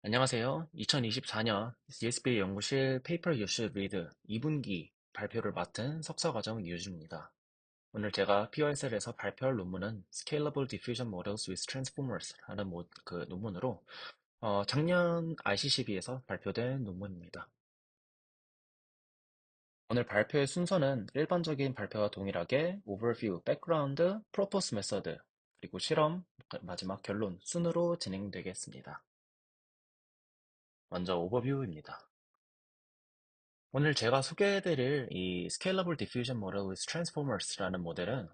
안녕하세요. 2024년 CSB 연구실 Paper You Should Read 2분기 발표를 맡은 석사과정 이유주입니다. 오늘 제가 POSL에서 발표할 논문은 Scalable Diffusion Models with Transformers라는 논문으로 작년 ICCB에서 발표된 논문입니다. 오늘 발표의 순서는 일반적인 발표와 동일하게 Overview, Background, Propose Method, 그리고 실험, 마지막 결론 순으로 진행되겠습니다. 먼저 오버뷰입니다. 오늘 제가 소개해드릴 이 Scalable Diffusion Model with Transformers라는 모델은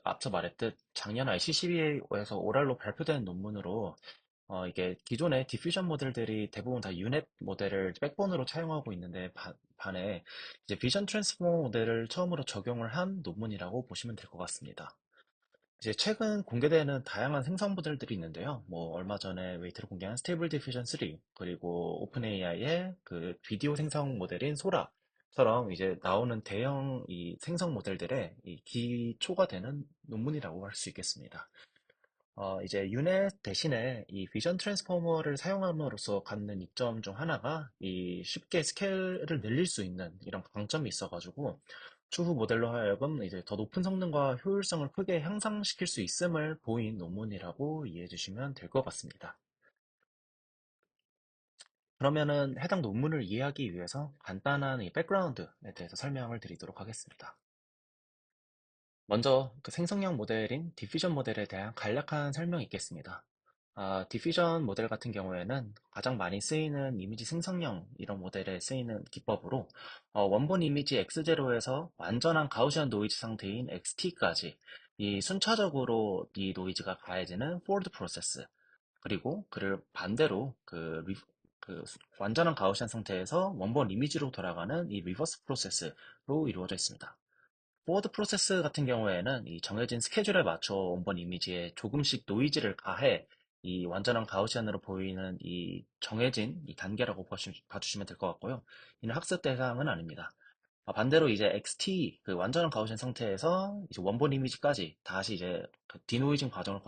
앞서 말했듯 작년 ICCB에서 오랄로 발표된 논문으로 이게 기존의 디퓨전 모델들이 대부분 다 유넷 모델을 백본으로 차용하고 있는데 반해 이제 비전 트랜스포머 모델을 처음으로 적용을 한 논문이라고 보시면 될 것 같습니다. 이제 최근 공개되는 다양한 생성 모델들이 있는데요. 뭐 얼마 전에 웨이트로 공개한 스테이블 디퓨전 3 그리고 오픈 AI의 그 비디오 생성 모델인 소라처럼 이제 나오는 대형 이 생성 모델들의 이 기초가 되는 논문이라고 할 수 있겠습니다. 이제 유넷 대신에 이 비전 트랜스포머를 사용함으로써 갖는 이점 중 하나가 이 쉽게 스케일을 늘릴 수 있는 이런 강점이 있어가지고 추후 모델로 하여금 이제 더 높은 성능과 효율성을 크게 향상시킬 수 있음을 보인 논문이라고 이해해 주시면 될 것 같습니다. 그러면은 해당 논문을 이해하기 위해서 간단한 이 백그라운드에 대해서 설명을 드리도록 하겠습니다. 먼저 그 생성형 모델인 디퓨전 모델에 대한 간략한 설명이 있겠습니다. 디퓨전 모델 같은 경우에는 가장 많이 쓰이는 이미지 생성형 이런 모델에 쓰이는 기법으로 원본 이미지 X0에서 완전한 가우시안 노이즈 상태인 XT까지 이 순차적으로 이 노이즈가 가해지는 포워드 프로세스 그리고 그를 반대로 그 완전한 가우시안 상태에서 원본 이미지로 돌아가는 이 리버스 프로세스로 이루어져 있습니다. 포워드 프로세스 같은 경우에는 이 정해진 스케줄에 맞춰 원본 이미지에 조금씩 노이즈를 가해 이 완전한 가우시안으로 보이는 이 정해진 이 단계라고 봐주시면 될 것 같고요. 이는 학습 대상은 아닙니다. 반대로 이제 XT, 그 완전한 가우시안 상태에서 이제 원본 이미지까지 다시 이제 그 디노이징 과정을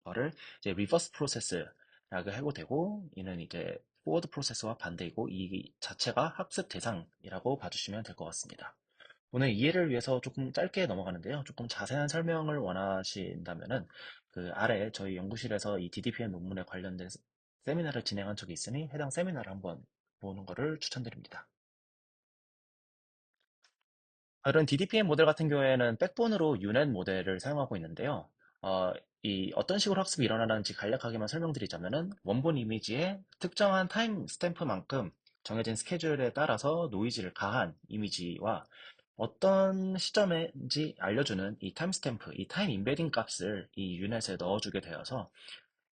거를 이제 리버스 프로세스라고 해도 되고, 이는 이제 포워드 프로세스와 반대이고, 이 자체가 학습 대상이라고 봐주시면 될 것 같습니다. 오늘 이해를 위해서 조금 짧게 넘어가는데요. 조금 자세한 설명을 원하신다면은 그 아래 저희 연구실에서 이 DDPM 논문에 관련된 세미나를 진행한 적이 있으니 해당 세미나를 한번 보는 거를 추천드립니다. 이런 DDPM 모델 같은 경우에는 백본으로 유넷 모델을 사용하고 있는데요. 어, 이 어떤 식으로 학습이 일어나는지 간략하게만 설명드리자면은 원본 이미지에 특정한 타임 스탬프만큼 정해진 스케줄에 따라서 노이즈를 가한 이미지와 어떤 시점인지 알려주는 이 타임스탬프, 이 타임 임베딩 값을 이 유넷에 넣어주게 되어서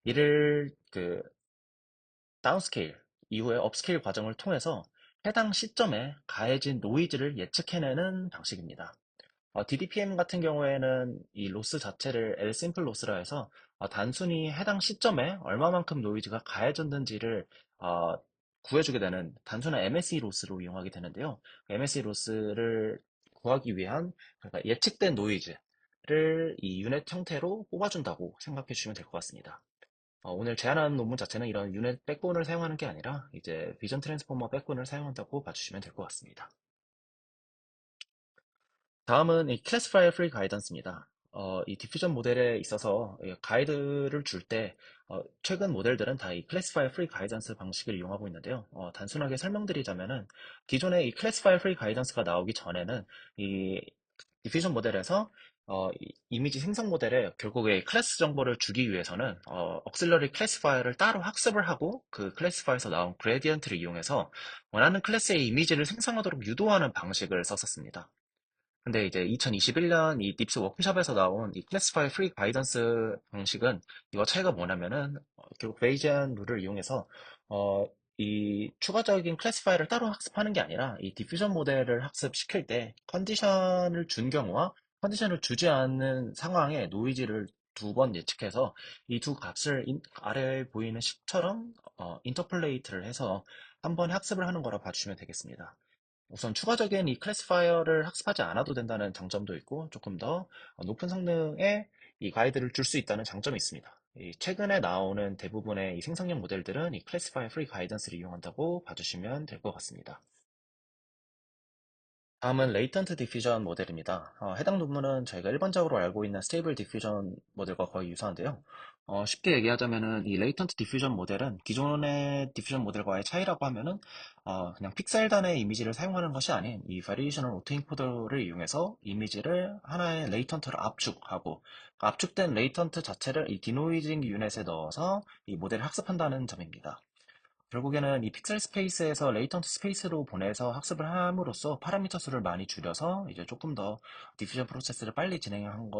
이를 그 다운스케일 이후에 업스케일 과정을 통해서 해당 시점에 가해진 노이즈를 예측해내는 방식입니다. DDPM 같은 경우에는 이 로스 자체를 Lsimple 로스라 해서 단순히 해당 시점에 얼마만큼 노이즈가 가해졌는지를 어, 구해주게 되는 단순한 MSE 로스로 이용하게 되는데요. MSE 로스를 구하기 위한 그러니까 예측된 노이즈를 이 유닛 형태로 뽑아준다고 생각해 주시면 될 것 같습니다. 오늘 제안한 논문 자체는 이런 유닛 백본을 사용하는 게 아니라 이제 비전 트랜스포머 백본을 사용한다고 봐주시면 될 것 같습니다. 다음은 이 Classifier Free Guidance입니다. 이 디퓨전 모델에 있어서 이 가이드를 줄 때, 최근 모델들은 다 이 Classifier Free Guidance 방식을 이용하고 있는데요. 단순하게 설명드리자면은, 기존에 이 Classifier Free Guidance가 나오기 전에는, 이 디퓨전 모델에서, 이미지 생성 모델에 결국에 클래스 정보를 주기 위해서는, auxiliary classifier를 따로 학습을 하고, 그 클래시파이어에서 나온 그레디언트를 이용해서 원하는 클래스의 이미지를 생성하도록 유도하는 방식을 썼었습니다. 근데 이제 2021년 이 딥스 워크숍에서 나온 이 클래시파이 프리 가이던스 방식은 이거 차이가 뭐냐면은 결국 베이지안 룰을 이용해서 어, 이 추가적인 클래시파이를 따로 학습하는 게 아니라 이 디퓨전 모델을 학습시킬 때 컨디션을 준 경우와 컨디션을 주지 않는 상황에 노이즈를 두 번 예측해서 이 두 값을 아래에 보이는 식처럼 인터폴레이트를 해서 한 번에 학습을 하는 거라 봐주시면 되겠습니다. 우선 추가적인 이 클래시파이어를 학습하지 않아도 된다는 장점도 있고 조금 더 높은 성능의 이 가이드를 줄 수 있다는 장점이 있습니다. 이 최근에 나오는 대부분의 이 생성형 모델들은 이 Classify Free Guidance를 이용한다고 봐주시면 될 것 같습니다. 다음은 레이턴트 디퓨전 모델입니다. 해당 논문은 저희가 일반적으로 알고 있는 스테이블 디퓨전 모델과 거의 유사한데요. 쉽게 얘기하자면은 이 레이턴트 디퓨전 모델은 기존의 디퓨전 모델과의 차이라고 하면은 그냥 픽셀 단의 이미지를 사용하는 것이 아닌 이 variational autoencoder를 이용해서 이미지를 하나의 레이턴트로 압축하고 그 압축된 레이턴트 자체를 이 디노이징 유닛에 넣어서 이 모델을 학습한다는 점입니다. 결국에는 이 픽셀 스페이스에서 레이턴트 스페이스로 보내서 학습을 함으로써 파라미터 수를 많이 줄여서 이제 조금 더 디퓨전 프로세스를 빨리 한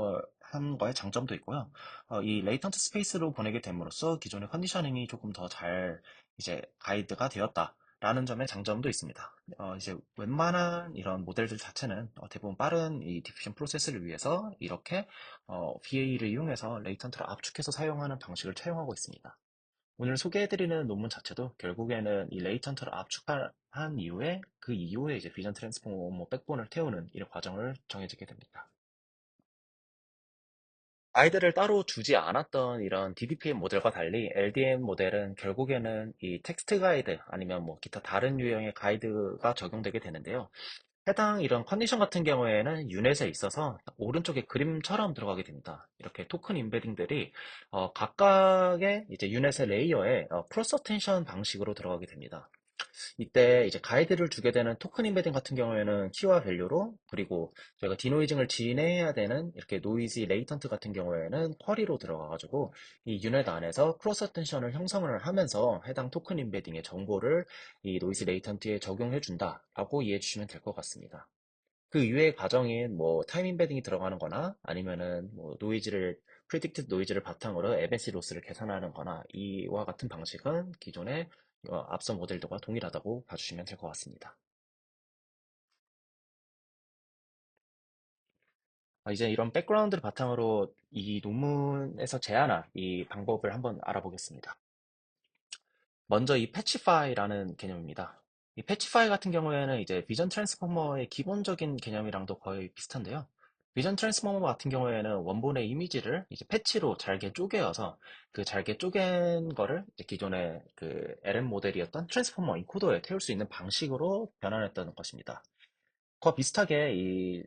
거에 장점도 있고요. 이 레이턴트 스페이스로 보내게 됨으로써 기존의 컨디셔닝이 조금 더 잘 이제 가이드가 되었다라는 점의 장점도 있습니다. 이제 웬만한 이런 모델들 자체는 대부분 빠른 이 디퓨전 프로세스를 위해서 이렇게 VA를 이용해서 레이턴트를 압축해서 사용하는 방식을 채용하고 있습니다. 오늘 소개해드리는 논문 자체도 결국에는 이 레이턴트를 압축한 이후에 그 이후에 이제 비전 트랜스포머 백본을 태우는 이 과정을 정해지게 됩니다. 가이드를 따로 주지 않았던 이런 DBPM 모델과 달리 LDM 모델은 결국에는 이 텍스트 가이드 아니면 뭐 기타 다른 유형의 가이드가 적용되게 되는데요. 해당 이런 컨디션 같은 경우에는 유닛에 있어서 오른쪽에 그림처럼 들어가게 됩니다. 이렇게 토큰 임베딩들이 각각의 이제 유닛의 레이어에 크로스 어텐션 방식으로 들어가게 됩니다. 이때 이제 가이드를 주게 되는 토큰 임베딩 같은 경우에는 키와 밸류로 그리고 저희가 디노이징을 진행해야 되는 이렇게 노이즈 레이턴트 같은 경우에는 쿼리로 들어가가지고 이 유닛 안에서 크로스 어텐션을 형성을 하면서 해당 토큰 임베딩의 정보를 이 노이즈 레이턴트에 적용해 준다라고 이해해 주시면 될 것 같습니다. 그 이외의 과정인 뭐 타임 임베딩이 들어가는 거나 아니면은 뭐 노이즈를 프리딕티드 노이즈를 바탕으로 에벤시 로스를 계산하는 거나 이와 같은 방식은 기존의 앞선 모델들과 동일하다고 봐주시면 될 것 같습니다. 이제 이런 백그라운드를 바탕으로 이 논문에서 제안한 이 방법을 한번 알아보겠습니다. 먼저 이 패치파이라는 개념입니다. 이 패치파이 같은 경우에는 이제 비전 트랜스포머의 기본적인 개념이랑도 거의 비슷한데요. 비전 트랜스포머 같은 경우에는 원본의 이미지를 이제 패치로 잘게 쪼개어서 그 잘게 쪼갠 거를 이제 기존의 그 LM 모델이었던 트랜스포머 인코더에 태울 수 있는 방식으로 변환했다는 것입니다. 그와 비슷하게 이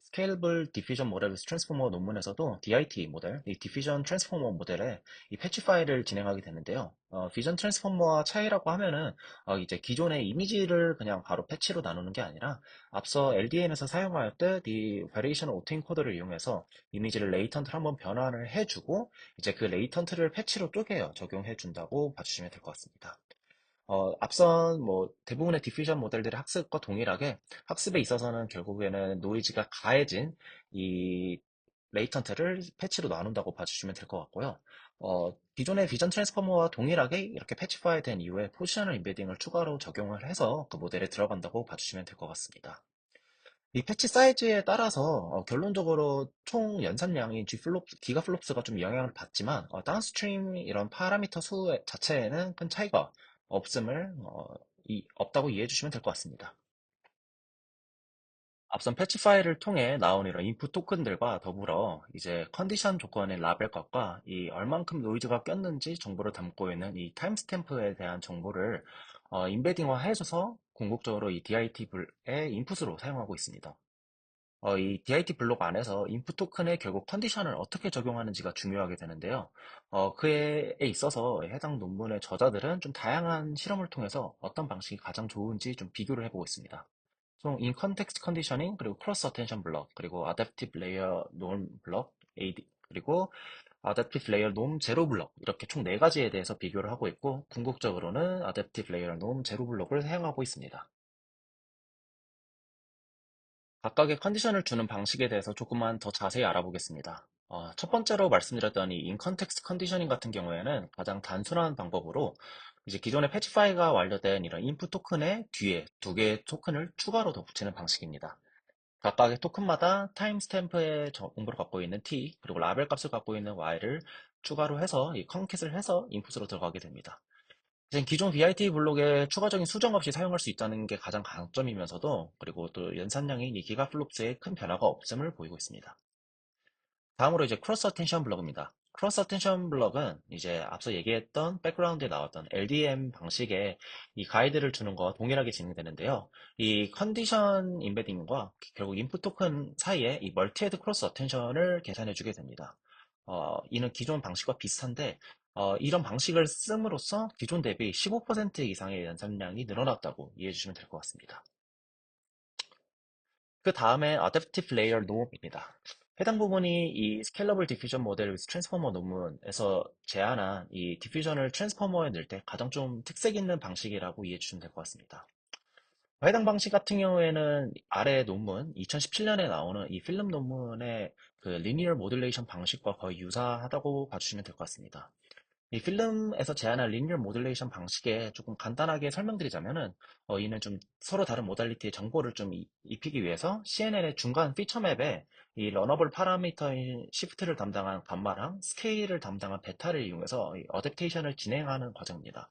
스케일able 디퓨전 모델 with 트랜스포머 논문에서도 DIT 모델, 이 디퓨전 트랜스포머 모델에 이 패치 파일을 진행하게 되는데요. 비전 트랜스포머와 차이라고 하면은 이제 기존의 이미지를 그냥 바로 패치로 나누는 게 아니라 앞서 LDN에서 사용하였듯 이 variational autoencoder를 이용해서 이미지를 레이턴트를 한번 변환을 해주고 이제 그 레이턴트를 패치로 쪼개어 적용해 준다고 봐주시면 될 것 같습니다. 앞선 뭐 대부분의 디퓨전 모델들의 학습과 동일하게 학습에 있어서는 결국에는 노이즈가 가해진 이 레이턴트를 패치로 나눈다고 봐주시면 될 것 같고요. 기존의 비전 트랜스포머와 동일하게 이렇게 패치파이 된 이후에 포지셔널 임베딩을 추가로 적용을 해서 그 모델에 들어간다고 봐주시면 될 것 같습니다. 이 패치 사이즈에 따라서 결론적으로 총 연산량인 기가플롭스가 좀 영향을 받지만 다운스트림 이런 파라미터 수 자체에는 큰 차이가 없다고 이해해 주시면 될 것 같습니다. 앞선 패치 파일을 통해 나온 이런 인풋 토큰들과 더불어 이제 컨디션 조건의 라벨 값과 이 얼만큼 노이즈가 꼈는지 정보를 담고 있는 이 타임스탬프에 대한 정보를 인베딩화 해줘서 궁극적으로 이 DIT의 인풋으로 사용하고 있습니다. 이 DIT 블록 안에서 인풋 토큰에 결국 컨디션을 어떻게 적용하는지가 중요하게 되는데요. 그에 있어서 해당 논문의 저자들은 좀 다양한 실험을 통해서 어떤 방식이 가장 좋은지 좀 비교를 해보고 있습니다. 총 in context conditioning 그리고 cross attention 블록 그리고 adaptive layer norm 블록 AD 그리고 adaptive layer norm 제로 블록 이렇게 총 네 가지에 대해서 비교를 하고 있고 궁극적으로는 adaptive layer norm 제로 블록을 사용하고 있습니다. 각각의 컨디션을 주는 방식에 대해서 조금만 더 자세히 알아보겠습니다. 첫 번째로 말씀드렸던 이 인컨텍스트 컨디셔닝 같은 경우에는 가장 단순한 방법으로 이제 기존의 패치 파일과 완료된 이런 인풋 토큰의 뒤에 두 개의 토큰을 추가로 더 붙이는 방식입니다. 각각의 토큰마다 타임 스탬프의 정보를 갖고 있는 t 그리고 라벨 값을 갖고 있는 y를 추가로 해서 이 컨캣을 해서 인풋으로 들어가게 됩니다. 이제 기존 BIT 블록에 추가적인 수정 없이 사용할 수 있다는 게 가장 강점이면서도 그리고 또 연산량인 이 기가플롭스에 큰 변화가 없음을 보이고 있습니다. 다음으로 이제 크로스 어텐션 블록입니다. 크로스 어텐션 블럭은 이제 앞서 얘기했던 백그라운드에 나왔던 LDM 방식의 이 가이드를 주는 거와 동일하게 진행되는데요. 이 컨디션 임베딩과 결국 인풋 토큰 사이에 이 멀티헤드 크로스 어텐션을 계산해 주게 됩니다. 이는 기존 방식과 비슷한데, 이런 방식을 씀으로써 기존 대비 15% 이상의 연산량이 늘어났다고 이해해 주시면 될 것 같습니다. 그 다음에 Adaptive Layer Norm입니다. 해당 부분이 이 Scalable Diffusion Model with Transformer 논문에서 제안한 이 디퓨전을 트랜스포머에 넣을 때 가장 좀 특색 있는 방식이라고 이해해 주시면 될 것 같습니다. 해당 방식 같은 경우에는 아래 논문, 2017년에 나오는 이 필름 논문의 그 리니어 모듈레이션 방식과 거의 유사하다고 봐주시면 될 것 같습니다. 이 필름에서 제안한 리니어 모듈레이션 방식에 조금 간단하게 설명드리자면은, 이는 좀 서로 다른 모달리티의 정보를 좀 입히기 위해서 CNN의 중간 피처 맵에 이 러너블 파라미터인 시프트를 담당한 감마랑 스케일을 담당한 베타를 이용해서 이 어댑테이션을 진행하는 과정입니다.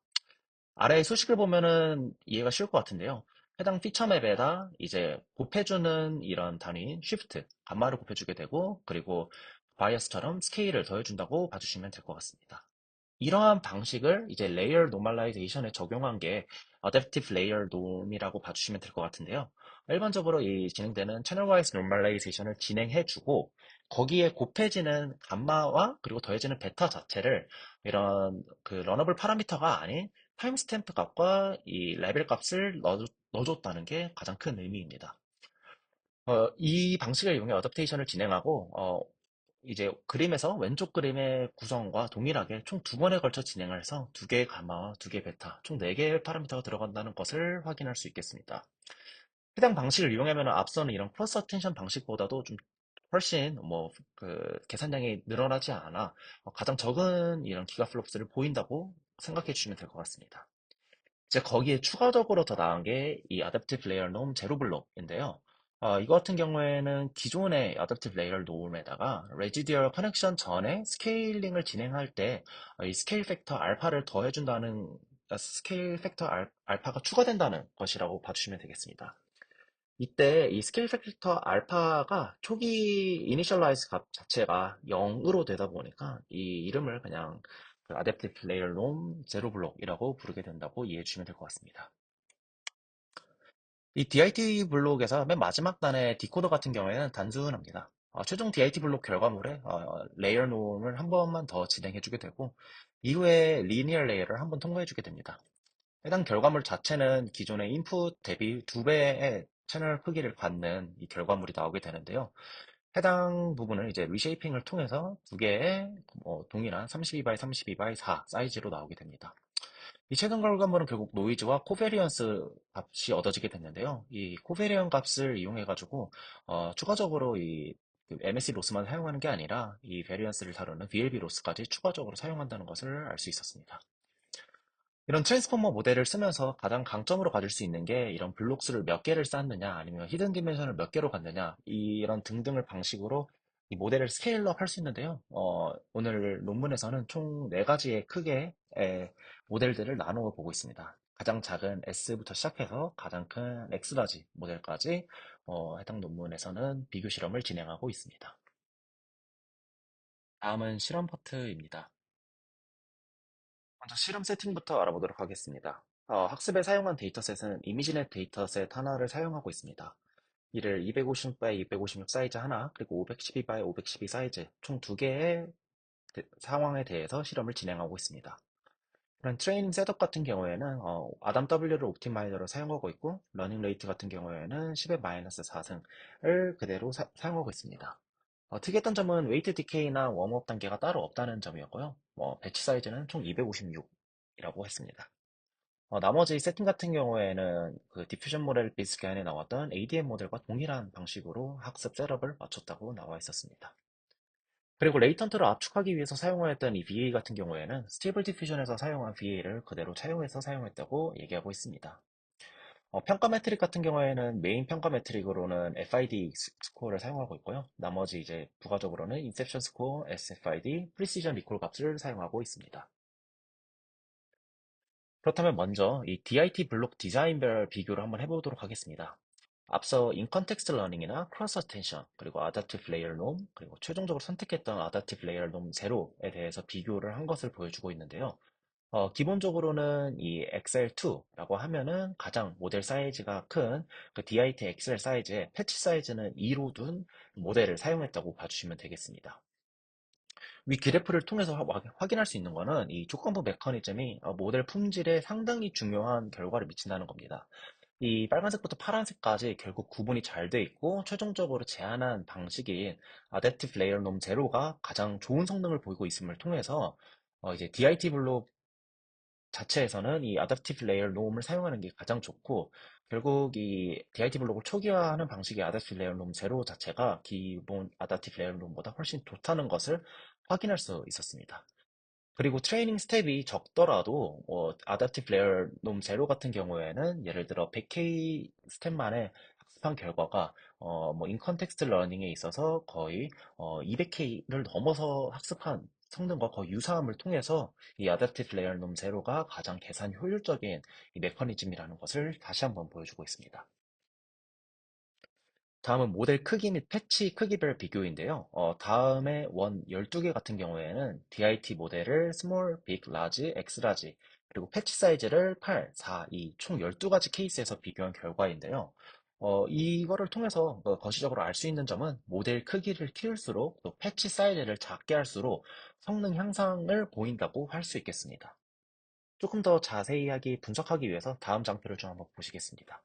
아래의 소식을 보면은 이해가 쉬울 것 같은데요. 해당 피처 맵에다 이제 곱해주는 이런 단위인 shift, 감마를 곱해주게 되고, 그리고 바이어스처럼 스케일을 더해준다고 봐주시면 될 것 같습니다. 이러한 방식을 이제 레이어 노멀라이제이션에 적용한 게 어댑티브 레이어 놈이라고 봐주시면 될 것 같은데요. 일반적으로 이 진행되는 채널 와이즈 노멀라이제이션을 진행해주고 거기에 곱해지는 감마와 그리고 더해지는 베타 자체를 이런 그 러너블 파라미터가 아닌 타임스탬프 값과 이 레벨 값을 넣어줬다는 게 가장 큰 의미입니다. 이 방식을 이용해 어댑테이션을 진행하고 이제 그림에서 왼쪽 그림의 구성과 동일하게 총 두 번에 걸쳐 진행을 해서 두 개의 가마와 두 개의 베타, 총 네 개의 파라미터가 들어간다는 것을 확인할 수 있겠습니다. 해당 방식을 이용하면 앞서는 이런 크로스 어텐션 방식보다도 좀 훨씬 그 계산량이 늘어나지 않아 가장 적은 이런 기가플롭스를 보인다고 생각해 주시면 될 것 같습니다. 이제 거기에 추가적으로 더 나은 게 이 Adaptive Layer Norm 제로 블록인데요. 이거 같은 경우에는 기존의 Adaptive Layer Norm에다가 Residual Connection 전에 스케일링을 진행할 때 이 스케일 팩터 알파를 더해준다는 스케일 팩터 알파가 추가된다는 것이라고 봐주시면 되겠습니다. 이때 이 스케일 팩터 알파가 초기 이니셜라이즈 값 자체가 0으로 되다 보니까 이 이름을 그냥 그 Adaptive Layer Norm 제로 블록이라고 부르게 된다고 이해해 주시면 될 것 같습니다. 이 DIT 블록에서 맨 마지막 단의 디코더 같은 경우에는 단순합니다. 최종 DIT 블록 결과물에 레이어 놈을 한 번만 더 진행해 주게 되고 이후에 리니어 레이어를 한 번 통과해 주게 됩니다. 해당 결과물 자체는 기존의 인풋 대비 2배의 채널 크기를 갖는 이 결과물이 나오게 되는데요. 해당 부분을 이제 리쉐이핑을 통해서 두 개의 동일한 32 x 32 x 4 사이즈로 나오게 됩니다. 이 최종 결과물은 결국 노이즈와 코베리언스 값이 얻어지게 됐는데요. 이 코베리언 값을 이용해가지고 추가적으로 그 MSE 로스만 사용하는 게 아니라 이 베리언스를 다루는 VLB 로스까지 추가적으로 사용한다는 것을 알 수 있었습니다. 이런 트랜스포머 모델을 쓰면서 가장 강점으로 가질 수 있는 게 이런 블록 수를 몇 개를 쌓느냐 아니면 히든 디멘션을 몇 개로 갖느냐 이런 등등을 방식으로 이 모델을 스케일업 할 수 있는데요. 오늘 논문에서는 총 네가지의 크기의 모델들을 나누어 보고 있습니다. 가장 작은 S부터 시작해서 가장 큰 X라지 모델까지 해당 논문에서는 비교 실험을 진행하고 있습니다. 다음은 실험 파트입니다. 먼저 실험 세팅부터 알아보도록 하겠습니다. 학습에 사용한 데이터셋은 이미지넷 데이터셋 하나를 사용하고 있습니다. 이를 256 by 256 사이즈 하나, 그리고 512 by 512 사이즈 총 두 개의 상황에 대해서 실험을 진행하고 있습니다. 이런 트레이닝 셋업 같은 경우에는 아담 W를 옵티마이저로 사용하고 있고 러닝 레이트 같은 경우에는 10의 마이너스 4승을 그대로 사용하고 있습니다. 특이했던 점은 웨이트 디케이나 웜업 단계가 따로 없다는 점이었고요. 배치 사이즈는 총 256이라고 했습니다. 나머지 세팅 같은 경우에는 그 디퓨전 모델 베이스 기안에 나왔던 ADM 모델과 동일한 방식으로 학습 셋업을 마쳤다고 나와 있었습니다. 그리고 레이턴트를 압축하기 위해서 사용하였던 이 VA 같은 경우에는 스테이블 디퓨전에서 사용한 VA를 그대로 차용해서 사용했다고 얘기하고 있습니다. 평가 매트릭 같은 경우에는 메인 평가 매트릭으로는 FID 스코어를 사용하고 있고요. 나머지 이제 부가적으로는 인셉션 스코어, SFID, 프리시전 리콜 값을 사용하고 있습니다. 그렇다면 먼저 이 DIT 블록 디자인별 비교를 한번 해보도록 하겠습니다. 앞서 인컨텍스트 러닝이나 크로스 어텐션, 그리고 아답티브 레이어 놈, 그리고 최종적으로 선택했던 아답티브 레이어 놈 제로에 대해서 비교를 한 것을 보여주고 있는데요. 기본적으로는 이 XL2라고 하면은 가장 모델 사이즈가 큰 그 DIT XL 사이즈에 패치 사이즈는 2로 둔 모델을 사용했다고 봐주시면 되겠습니다. 위 그래프를 통해서 확인할 수 있는 거는 이 조건부 메커니즘이 모델 품질에 상당히 중요한 결과를 미친다는 겁니다. 이 빨간색부터 파란색까지 결국 구분이 잘 돼 있고 최종적으로 제안한 방식인 Adaptive Layer Norm 제로가 가장 좋은 성능을 보이고 있음을 통해서 이제 DIT 블록 자체에서는 이 Adaptive Layer Norm을 사용하는 게 가장 좋고 결국 이 DIT 블록을 초기화하는 방식의 Adaptive Layer Norm 제로 자체가 기본 Adaptive Layer Norm보다 훨씬 좋다는 것을 확인할 수 있었습니다. 그리고 트레이닝 스텝이 적더라도 아답티브 레이어 놈 제로 같은 경우에는 예를 들어 100K 스텝 만에 학습한 결과가 뭐 인컨텍스트 러닝에 있어서 거의 200K를 넘어서 학습한 성능과 거의 유사함을 통해서 이 아답티브 레이어 놈 제로가 가장 계산 효율적인 이 메커니즘이라는 것을 다시 한번 보여주고 있습니다. 다음은 모델 크기 및 패치 크기별 비교인데요. 다음에 원 12개 같은 경우에는 DIT 모델을 small, big, large, x large, 그리고 패치 사이즈를 8, 4, 2, 총 12가지 케이스에서 비교한 결과인데요. 이거를 통해서 거시적으로 알 수 있는 점은 모델 크기를 키울수록 또 패치 사이즈를 작게 할수록 성능 향상을 보인다고 할 수 있겠습니다. 조금 더 자세하게 분석하기 위해서 다음 장표를 좀 한번 보시겠습니다.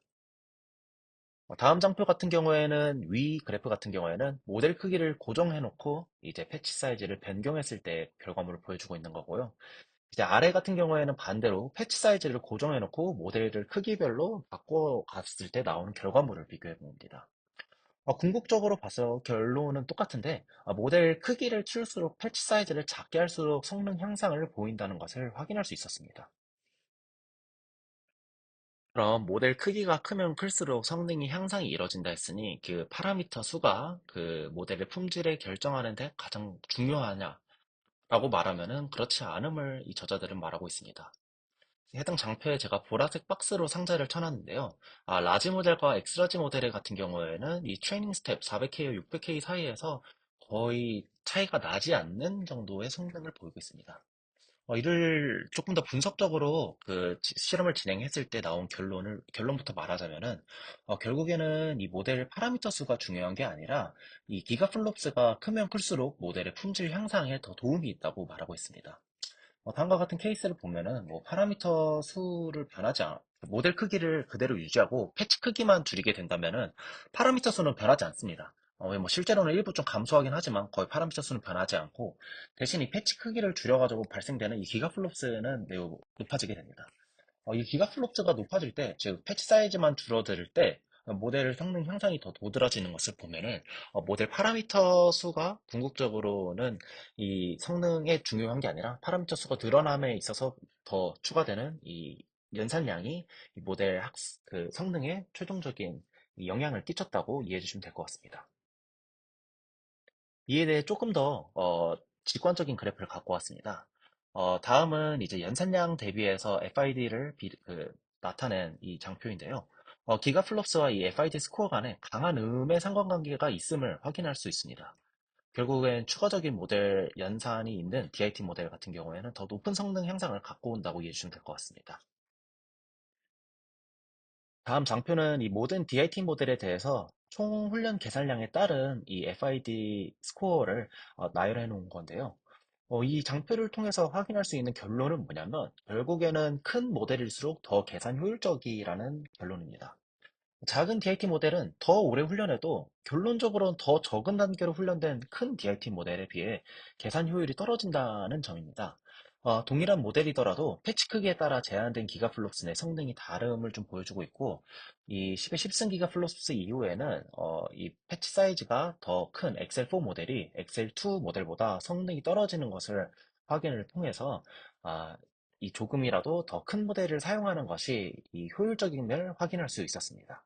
다음 장표 같은 경우에는 위 그래프 같은 경우에는 모델 크기를 고정해 놓고 이제 패치 사이즈를 변경했을 때 결과물을 보여주고 있는 거고요. 이제 아래 같은 경우에는 반대로 패치 사이즈를 고정해 놓고 모델을 크기별로 바꿔 갔을 때 나오는 결과물을 비교해 봅니다. 궁극적으로 봐서 결론은 똑같은데 모델 크기를 키울수록 패치 사이즈를 작게 할수록 성능 향상을 보인다는 것을 확인할 수 있었습니다. 그럼 모델 크기가 크면 클수록 성능이 향상이 이뤄진다 했으니 그 파라미터 수가 그 모델의 품질을 결정하는 데 가장 중요하냐라고 말하면은 그렇지 않음을 이 저자들은 말하고 있습니다. 해당 장표에 제가 보라색 박스로 상자를 쳐놨는데요. 라지 모델과 엑스라지 모델 같은 경우에는 이 트레이닝 스텝 400K와 600K 사이에서 거의 차이가 나지 않는 정도의 성능을 보이고 있습니다. 이를 조금 더 분석적으로 그 실험을 진행했을 때 나온 결론부터 말하자면은, 결국에는 이 모델 파라미터 수가 중요한 게 아니라, 이 기가플롭스가 크면 클수록 모델의 품질 향상에 더 도움이 있다고 말하고 있습니다. 다음과 같은 케이스를 보면은, 뭐, 파라미터 수를 모델 크기를 그대로 유지하고 패치 크기만 줄이게 된다면은, 파라미터 수는 변하지 않습니다. 뭐 실제로는 일부 좀 감소하긴 하지만 거의 파라미터 수는 변하지 않고 대신 이 패치 크기를 줄여가지고 발생되는 이 기가플롭스는 매우 높아지게 됩니다. 이 기가플롭스가 높아질 때, 즉 패치 사이즈만 줄어들 때 모델 성능 향상이 더 도드라지는 것을 보면은 모델 파라미터 수가 궁극적으로는 이 성능에 중요한 게 아니라 파라미터 수가 늘어남에 있어서 더 추가되는 이 연산량이 이 모델 그 성능에 최종적인 이 영향을 끼쳤다고 이해해 주시면 될 것 같습니다. 이에 대해 조금 더 직관적인 그래프를 갖고 왔습니다. 다음은 이제 연산량 대비해서 FID를 나타낸 이 장표인데요. 기가플롭스와 이 FID 스코어 간에 강한 음의 상관관계가 있음을 확인할 수 있습니다. 결국엔 추가적인 모델 연산이 있는 DIT 모델 같은 경우에는 더 높은 성능 향상을 갖고 온다고 이해해 주시면 될 것 같습니다. 다음 장표는 이 모든 DIT 모델에 대해서 총 훈련 계산량에 따른 이 FID 스코어를 나열해 놓은 건데요. 이 장표를 통해서 확인할 수 있는 결론은 뭐냐면 결국에는 큰 모델일수록 더 계산 효율적이라는 결론입니다. 작은 DIT 모델은 더 오래 훈련해도 결론적으로는 더 적은 단계로 훈련된 큰 DIT 모델에 비해 계산 효율이 떨어진다는 점입니다. 동일한 모델이더라도 패치 크기에 따라 제한된 기가플롭스 내 성능이 다름을 좀 보여주고 있고, 이 10의 10승 기가플롭스 이후에는 이 패치 사이즈가 더 큰 엑셀4 모델이 엑셀2 모델보다 성능이 떨어지는 것을 확인을 통해서 이 조금이라도 더 큰 모델을 사용하는 것이 이 효율적임을 확인할 수 있었습니다.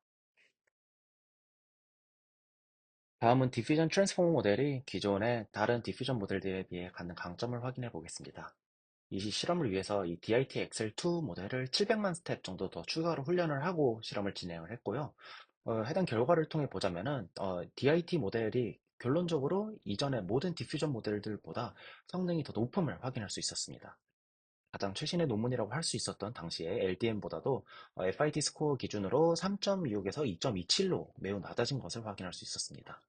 다음은 디퓨전 트랜스포머 모델이 기존의 다른 디퓨전 모델들에 비해 갖는 강점을 확인해 보겠습니다. 이 실험을 위해서 이 DIT Excel2 모델을 700만 스텝 정도 더 추가로 훈련을 하고 실험을 진행을 했고요. 해당 결과를 통해 보자면은 DIT 모델이 결론적으로 이전의 모든 디퓨전 모델들보다 성능이 더 높음을 확인할 수 있었습니다. 가장 최신의 논문이라고 할 수 있었던 당시의 LDM보다도 FIT 스코어 기준으로 3.26에서 2.27로 매우 낮아진 것을 확인할 수 있었습니다.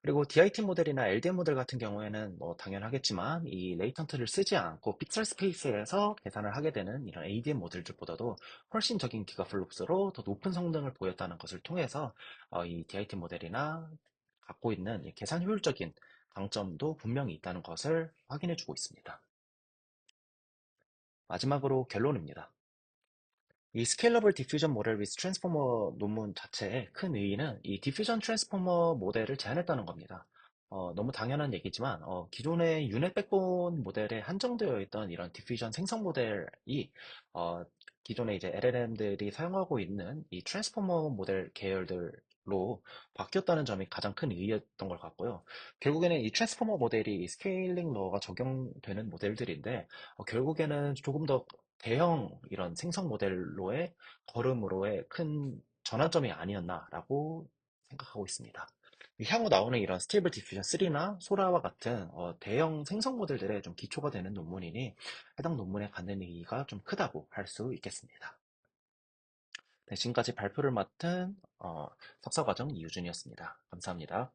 그리고 DIT 모델이나 LDM 모델 같은 경우에는 뭐 당연하겠지만 이 레이턴트를 쓰지 않고 픽셀 스페이스에서 계산을 하게 되는 이런 ADM 모델들보다도 훨씬 적인 기가플롭스로 더 높은 성능을 보였다는 것을 통해서 이 DIT 모델이나 갖고 있는 이 계산 효율적인 강점도 분명히 있다는 것을 확인해주고 있습니다. 마지막으로 결론입니다. 이 스케일러블 디퓨전 모델 위스 트랜스포머 논문 자체의 큰 의의는 이 디퓨전 트랜스포머 모델을 제안했다는 겁니다. 너무 당연한 얘기지만 기존의 유닛 백본 모델에 한정되어 있던 이런 디퓨전 생성 모델이 어, 기존의 이제 LLM들이 사용하고 있는 이 트랜스포머 모델 계열들로 바뀌었다는 점이 가장 큰 의의였던 것 같고요. 결국에는 이 트랜스포머 모델이 이 스케일링 러가 적용되는 모델들인데 결국에는 조금 더 대형 이런 생성 모델로의 걸음으로의 큰 전환점이 아니었나라고 생각하고 있습니다. 향후 나오는 이런 스테이블 디퓨전 3나 소라와 같은 대형 생성 모델들의 좀 기초가 되는 논문이니 해당 논문에 갖는 의의가 좀 크다고 할 수 있겠습니다. 네, 지금까지 발표를 맡은 석사과정 이유준이었습니다. 감사합니다.